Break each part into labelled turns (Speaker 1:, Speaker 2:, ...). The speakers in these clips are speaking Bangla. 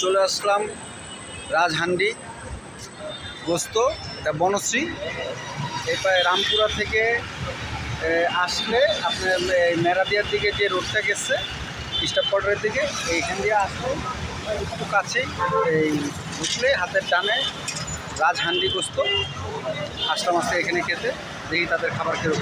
Speaker 1: চলে আসলাম রাজহান্ডি গোস্ত, এটা বনশ্রী। এরপরে রামপুরা থেকে আসলে আপনার মেরাদিয়ার দিকে যে রোডটা গেছে স্টাফ কোয়ার্টারের দিকে, এইখান দিয়ে আসলে একটু কাছেই এই ঢুকলে হাতের ডানে রাজহান্ডি গোস্ত। আসলাম আজকে এখানে খেতে, দেখি তাদের খাবার খেয়ে।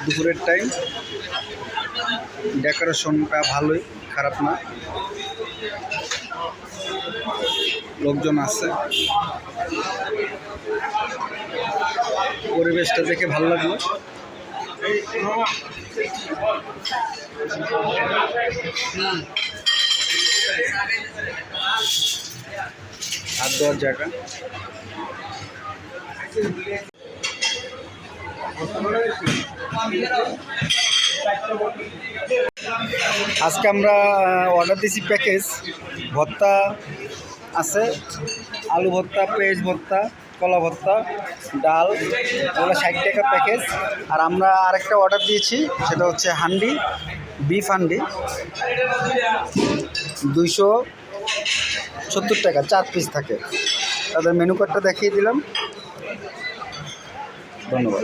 Speaker 1: দুপুরের টাইম, ডেকোরেশনটা ভালোই, খারাপ না, লোকজন আছে, পরিবেশটা দেখে ভালো লাগলো। হাত দেওয়ার জায়গা। আজকে আমরা অর্ডার দিয়েছি প্যাকেজ ভর্তা আছে, আলু ভর্তা, পেঁয়াজ ভর্তা, কলা ভর্তা, ডাল, এগুলো 60 টাকা প্যাকেজ। আর আমরা আরেকটা অর্ডার দিয়েছি, সেটা হচ্ছে হান্ডি, বিফ হান্ডি, 270 টাকা, 4 পিস থাকে। তাদের মেনু কার্ডটা দেখিয়ে দিলাম। ধন্যবাদ।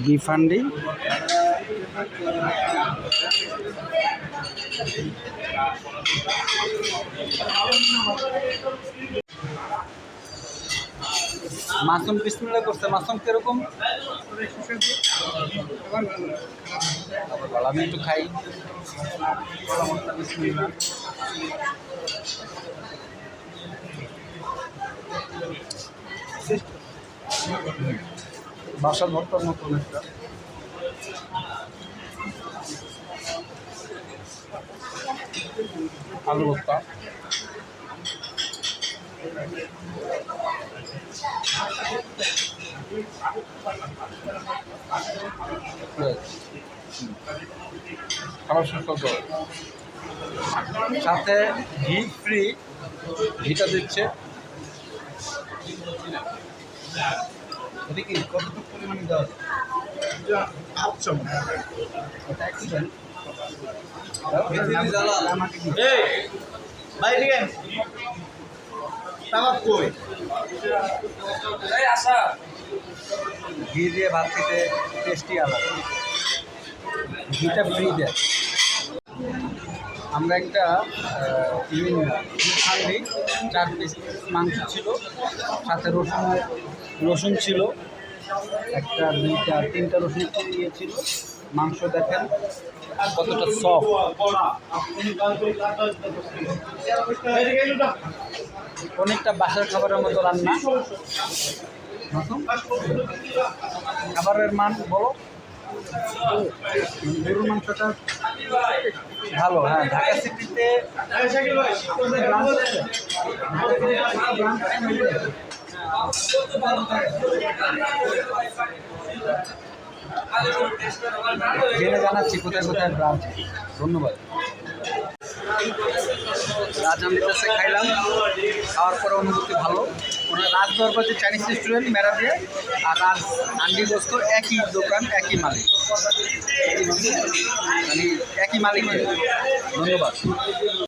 Speaker 1: বিফ হান্ডি, মাসুম বিসমিল্লাহ করছে। মাসুম কিরকম? আমি একটু খাই। বাসার ভর্তার মতন একটা। আলু ভর্তা, খাবার সুস্বাদু, সাথে ঘি ফ্রি, ঘিটা দিচ্ছে। এটা কি কতটুকু পরিমাণে দেওয়া ঘি দিয়ে ভাত খেতে টেস্টি আলাদা, ঘিটা ফ্রি দেয়। আমরা একটা হান্ডি, 4 পিস মাংস ছিল, সাথে রসুন ছিল, 1, 2, 3টা রসুন দিয়েছিল। মাংস দেখেন কতটা সফট, অনেকটা বাসার খাবারের মতো রান্না। খাবারের মান বলো, গরুর মাংসটা ভালো। হ্যাঁ, ঢাকা সিটিতে জেনে জানাচ্ছি কোথায় কোথায় ব্রাঞ্চ। ধন্যবাদ। রাজহান্ডির কাছে খাইলাম, খাওয়ার পরে অনুভূতি ভালো। ওনার রাজদরবার যে চাইনিজ রেস্টুরেন্ট মেরাদিয়া আর রাজহান্ডি গোস্ত একই দোকান, একই মালিক, মানে একই মালিকের। ধন্যবাদ।